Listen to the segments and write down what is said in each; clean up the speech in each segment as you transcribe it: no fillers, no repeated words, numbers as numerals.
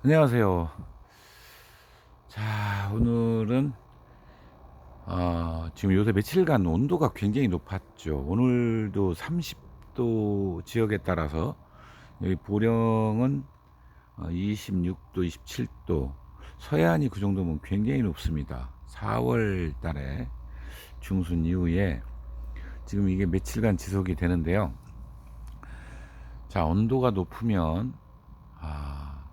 안녕하세요. 자, 오늘은 지금 요새 며칠간 온도가 굉장히 높았죠. 오늘도 30도 지역에 따라서 여기 보령은 26도, 27도, 서해안이 그 정도면 굉장히 높습니다. 4월 달에 중순 이후에 지금 이게 며칠간 지속이 되는데요. 자, 온도가 높으면 아,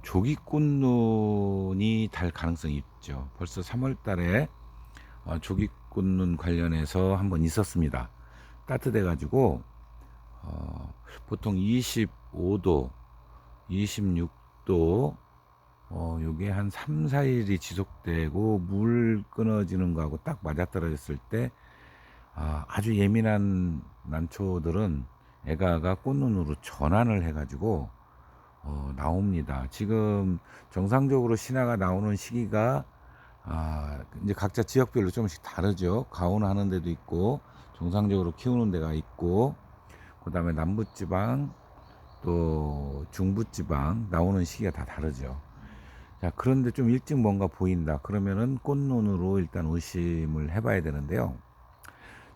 조기꽃눈이 달 가능성이 있죠. 벌써 3월 달에 조기꽃눈 관련해서 한번 있었습니다. 따뜻해 가지고 보통 25도, 26도 요게 한 3, 4일이 지속되고 물 끊어지는 거하고 딱 맞아떨어졌을 때 아주 예민한 난초들은 애가가 꽃눈으로 전환을 해 가지고 나옵니다. 지금 정상적으로 신화가 나오는 시기가 이제 각자 지역별로 조금씩 다르죠. 가온하는 데도 있고 정상적으로 키우는 데가 있고 그 다음에 남부지방 또 중부지방 나오는 시기가 다 다르죠. 자, 그런데 좀 일찍 뭔가 보인다 그러면은 꽃눈으로 일단 의심을 해봐야 되는데요.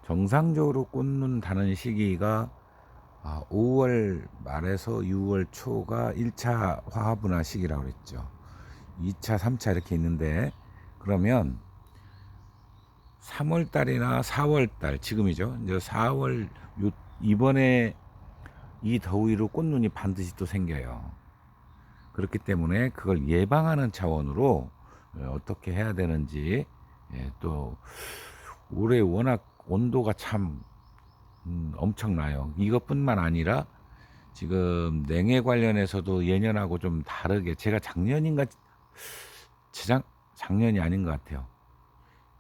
정상적으로 꽃눈 다는 시기가 5월 말에서 6월 초가 1차 화합분화 시기라고 그랬죠. 2차, 3차 이렇게 있는데 그러면 3월 달이나 4월 달 지금이죠. 이제 4월 이번에 이 더위로 꽃눈이 반드시 또 생겨요. 그렇기 때문에 그걸 예방하는 차원으로 어떻게 해야 되는지 또 올해 워낙 온도가 참 엄청나요. 이것뿐만 아니라 지금 냉해 관련해서도 예년하고 좀 다르게 제가 작년인가 작년이 아닌 것 같아요.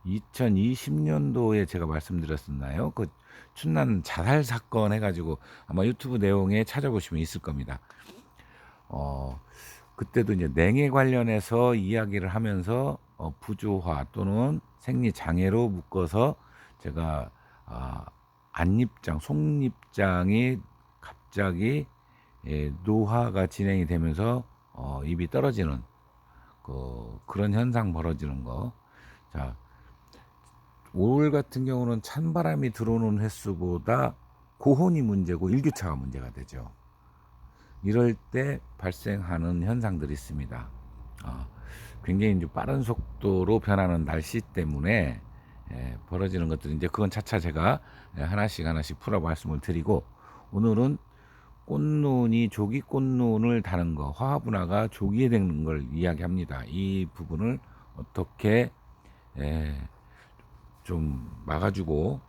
2020년도에 제가 말씀드렸었나요? 그 춘난 자살 사건 해가지고 아마 유튜브 내용에 찾아보시면 있을 겁니다. 어, 그때도 이제 냉해 관련해서 이야기를 하면서 부조화 또는 생리 장애로 묶어서 제가 안립장, 속립장이 갑자기 노화가 진행이 되면서 입이 떨어지는 그런 현상 벌어지는 거. 자, 5월 같은 경우는 찬바람이 들어오는 횟수보다 고온이 문제고 일교차가 문제가 되죠. 이럴 때 발생하는 현상들이 있습니다. 굉장히 이제 빠른 속도로 변하는 날씨 때문에 벌어지는 것들이 이제 그건 차차 제가 하나씩 하나씩 풀어 말씀을 드리고 오늘은 꽃눈이 조기 꽃눈을 다는 거 화합분화가 조기에 되는 걸 이야기합니다. 이 부분을 어떻게 예, 좀 막아주고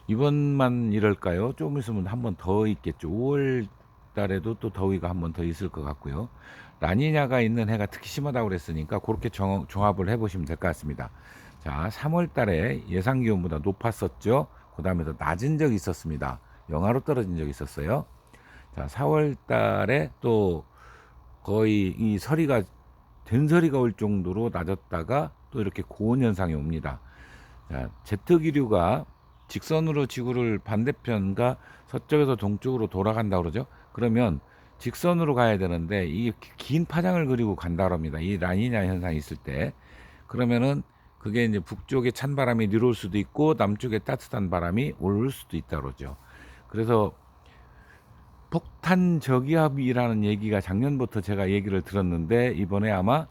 이번만 이럴까요? 조금 있으면 한 번 더 있겠죠. 5월 달에도 또 더위가 한 번 더 있을 것 같고요. 라니냐가 있는 해가 특히 심하다고 그랬으니까 그렇게 종합을 해보시면 될 것 같습니다. 자, 3월 달에 예상 기온보다 높았었죠. 그 다음에 더 낮은 적이 있었습니다. 영하로 떨어진 적이 있었어요. 자, 4월 달에 또 거의 이 서리가 된서리가 올 정도로 낮았다가 또 이렇게 고온 현상이 옵니다. 자, 제트 기류가 직선으로 지구를 반대편과 서쪽에서 동쪽으로 돌아간다 그러죠. 그러면 직선으로 가야 되는데 이게 긴 파장을 그리고 간다 그럽니다. 이 라니냐 현상이 있을 때 그러면은 그게 이제 북쪽에 찬 바람이 내려올 수도 있고 남쪽에 따뜻한 바람이 올 수도 있다 그러죠. 그래서 폭탄 저기압이라는 얘기가 작년부터 제가 얘기를 들었는데 이번에 아마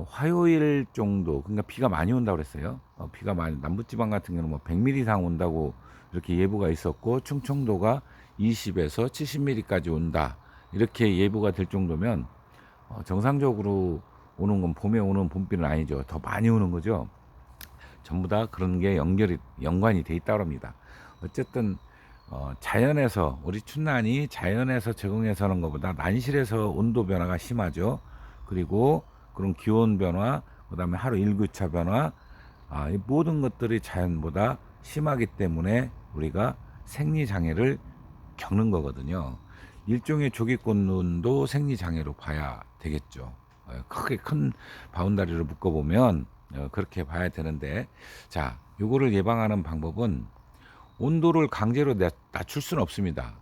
화요일 정도 그러니까 비가 많이 온다고 그랬어요. 비가 많이 남부지방 같은 경우는 뭐 100mm 이상 온다고 이렇게 예보가 있었고 충청도가 20에서 70mm까지 온다 이렇게 예보가 될 정도면 정상적으로 오는 건 봄에 오는 봄비는 아니죠. 더 많이 오는 거죠. 전부 다 그런 게 연관이 돼 있다고 합니다. 어쨌든 자연에서 우리 춘난이 자연에서 적응해서 하는 것보다 난실에서 온도 변화가 심하죠. 그리고 그런 기온 변화, 그다음에 하루 일교차 변화, 이 모든 것들이 자연보다 심하기 때문에 우리가 생리 장애를 겪는 거거든요. 일종의 조기꽃눈도 생리 장애로 봐야 되겠죠. 크게 큰 바운다리를 묶어보면 그렇게 봐야 되는데, 자, 요거를 예방하는 방법은 온도를 강제로 낮출 수는 없습니다.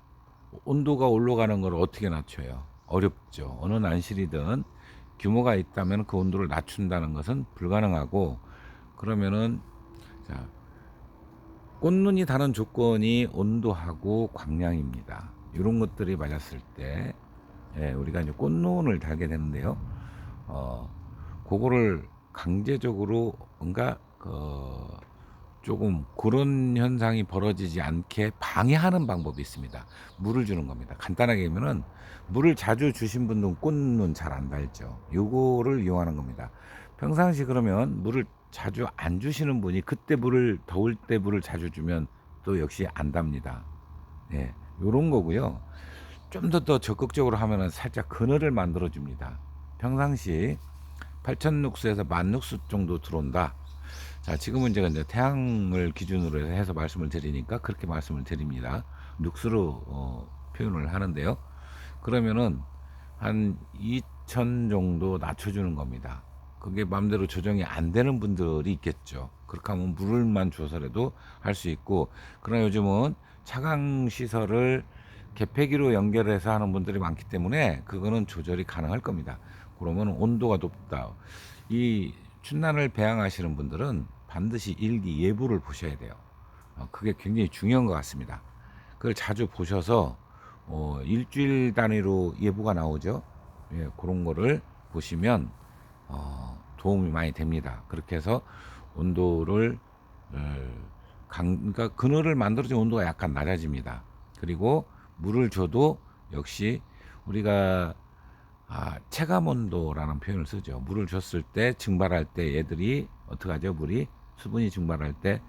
온도가 올라가는 걸 어떻게 낮춰요? 어렵죠. 어느 난실이든 규모가 있다면 그 온도를 낮춘다는 것은 불가능하고, 그러면은 자, 꽃눈이 다는 조건이 온도하고 광량입니다. 이런 것들이 맞았을 때 우리가 이제 꽃눈을 달게 되는데요. 어, 그거를 강제적으로 뭔가 조금 그런 현상이 벌어지지 않게 방해하는 방법이 있습니다. 물을 주는 겁니다. 간단하게 하면은 물을 자주 주신 분들은 꽃눈 잘 안 달죠. 요거를 이용하는 겁니다. 평상시 그러면 물을 자주 안 주시는 분이 그때 물을, 더울 때 물을 자주 주면 또 역시 안 답니다. 예, 요런 거고요. 좀 더 적극적으로 하면은 살짝 그늘을 만들어 줍니다. 평상시 8,000룩스에서 10,000룩스 정도 들어온다. 자, 지금은 제가 이제 태양을 기준으로 해서 말씀을 드리니까 그렇게 말씀을 드립니다. 룩스로 표현을 하는데요. 그러면은 한 2,000 정도 낮춰주는 겁니다. 그게 마음대로 조정이 안 되는 분들이 있겠죠. 그렇게 하면 물만 줘서라도 할 수 있고, 그러나 요즘은 차강 시설을 개폐기로 연결해서 하는 분들이 많기 때문에 그거는 조절이 가능할 겁니다. 그러면 온도가 높다. 이 춘난을 배양하시는 분들은 반드시 일기 예보를 보셔야 돼요. 그게 굉장히 중요한 것 같습니다. 그걸 자주 보셔서 일주일 단위로 예보가 나오죠. 예, 그런 거를 보시면 도움이 많이 됩니다. 그렇게 해서 온도를 그러니까 그늘을 만들어진 온도가 약간 낮아집니다. 그리고 물을 줘도 역시 우리가 체감 온도라는 표현을 쓰죠. 물을 줬을 때 증발할 때 얘들이 어떻게 하죠? 물이 수분이 증발할 때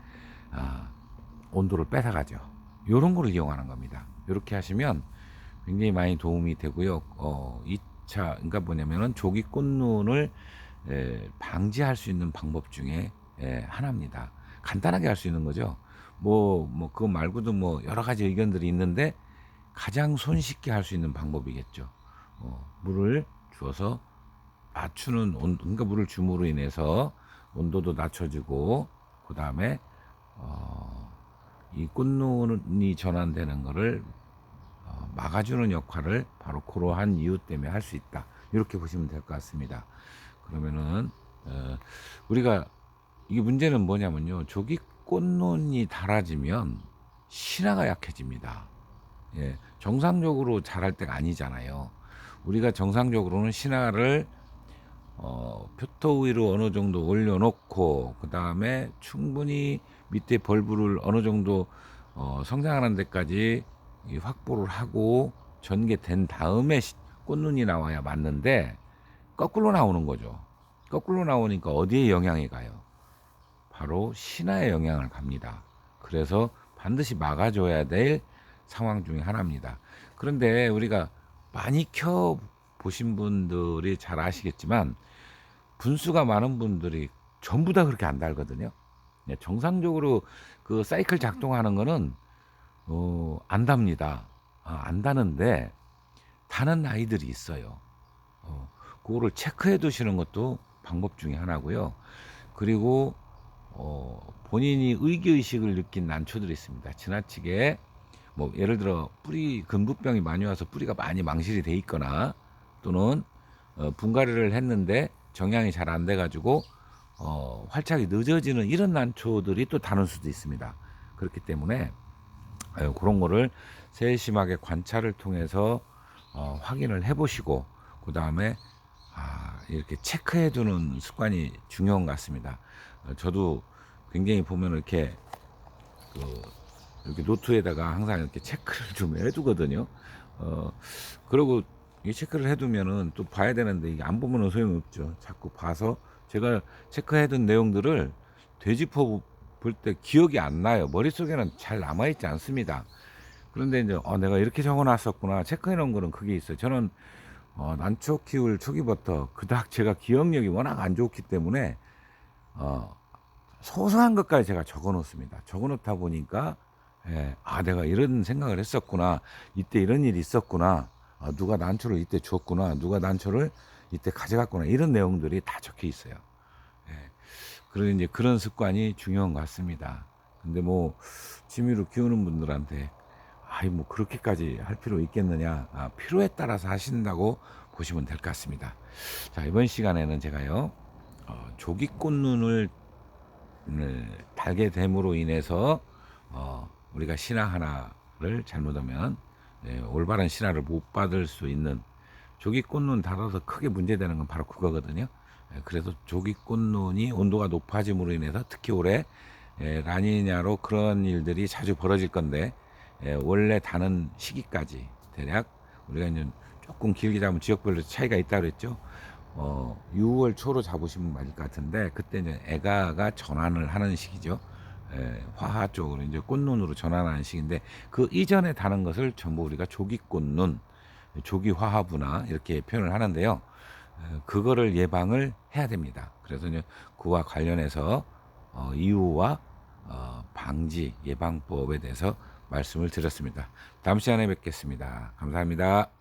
온도를 뺏어가죠. 이런 거를 이용하는 겁니다. 이렇게 하시면 굉장히 많이 도움이 되고요. 2차 그러니까 뭐냐면은 조기 꽃눈을 방지할 수 있는 방법 중에 하나입니다. 간단하게 할 수 있는 거죠. 그거 말고도 뭐 여러 가지 의견들이 있는데 가장 손쉽게 할 수 있는 방법이겠죠. 물을 주어서 낮추는 온도, 그러니까 물을 줌으로 인해서 온도도 낮춰지고, 그 다음에 이 꽃눈이 전환되는 거를 막아주는 역할을 바로 그러한 이유 때문에 할 수 있다. 이렇게 보시면 될 것 같습니다. 그러면은 우리가 이게 문제는 뭐냐면요, 조기 꽃눈이 달아지면 신화가 약해집니다. 예, 정상적으로 자랄 때가 아니잖아요. 우리가 정상적으로는 신화를 표토 위로 어느 정도 올려놓고, 그 다음에 충분히 밑에 벌브를 어느 정도 성장하는 데까지 확보를 하고 전개된 다음에 꽃눈이 나와야 맞는데, 거꾸로 나오는 거죠. 거꾸로 나오니까 어디에 영향이 가요? 바로 신화에 영향을 갑니다. 그래서 반드시 막아줘야 될 상황 중에 하나입니다. 그런데 우리가 많이 켜 보신 분들이 잘 아시겠지만 분수가 많은 분들이 전부 다 그렇게 안 달거든요. 정상적으로 그 사이클 작동하는 거는 안 답니다. 안 다는데 다는 아이들이 있어요. 그거를 체크해 두시는 것도 방법 중에 하나고요. 그리고 본인이 의기의식을 느낀 난초들이 있습니다. 지나치게 뭐 예를 들어 뿌리 근부병이 많이 와서 뿌리가 많이 망실이 돼 있거나, 또는 분갈이를 했는데 정량이 잘 안 돼 가지고 활착이 늦어지는 이런 난초들이 또 다를 수도 있습니다. 그렇기 때문에 그런 거를 세심하게 관찰을 통해서 확인을 해 보시고, 그 다음에 이렇게 체크해 두는 습관이 중요한 것 같습니다. 저도 굉장히 보면 이렇게 노트에다가 항상 이렇게 체크를 좀 해두거든요. 그리고 이 체크를 해두면은 또 봐야 되는데 이게 안 보면은 소용이 없죠. 자꾸 봐서 제가 체크해둔 내용들을 되짚어 볼 때 기억이 안 나요. 머릿속에는 잘 남아있지 않습니다. 그런데 이제 내가 이렇게 적어놨었구나. 체크해놓은 거는 그게 있어요. 저는 난초 키울 초기부터 그닥 제가 기억력이 워낙 안 좋기 때문에 소소한 것까지 제가 적어 놓습니다. 적어 놓다 보니까 내가 이런 생각을 했었구나. 이때 이런 일이 있었구나. 누가 난초를 이때 줬구나. 누가 난초를 이때 가져갔구나. 이런 내용들이 다 적혀 있어요. 그래서 이제 그런 습관이 중요한 것 같습니다. 근데 뭐 취미로 키우는 분들한테 아이 뭐 그렇게까지 할 필요 있겠느냐? 필요에 따라서 하신다고 보시면 될 것 같습니다. 자, 이번 시간에는 제가요, 조기꽃눈을 달게 됨으로 인해서 우리가 신화 하나를 잘못하면 올바른 신화를 못 받을 수 있는, 조기꽃눈 달아서 크게 문제되는 건 바로 그거거든요. 그래서 조기꽃눈이 온도가 높아짐으로 인해서 특히 올해 라니냐로 그런 일들이 자주 벌어질 건데, 원래 다는 시기까지 대략 우리가 이제 조금 길게 잡으면 지역별로 차이가 있다 그랬죠. 6월 초로 잡으시면 맞을 것 같은데, 그때 이제 애가가 전환을 하는 시기죠. 화하 쪽으로 이제 꽃눈으로 전환하는 시기인데, 그 이전에 다는 것을 전부 우리가 조기꽃눈, 조기화합부나 이렇게 표현을 하는데요. 그거를 예방을 해야 됩니다. 그래서 이제 그와 관련해서 이유와 방지 예방법에 대해서 말씀을 드렸습니다. 다음 시간에 뵙겠습니다. 감사합니다.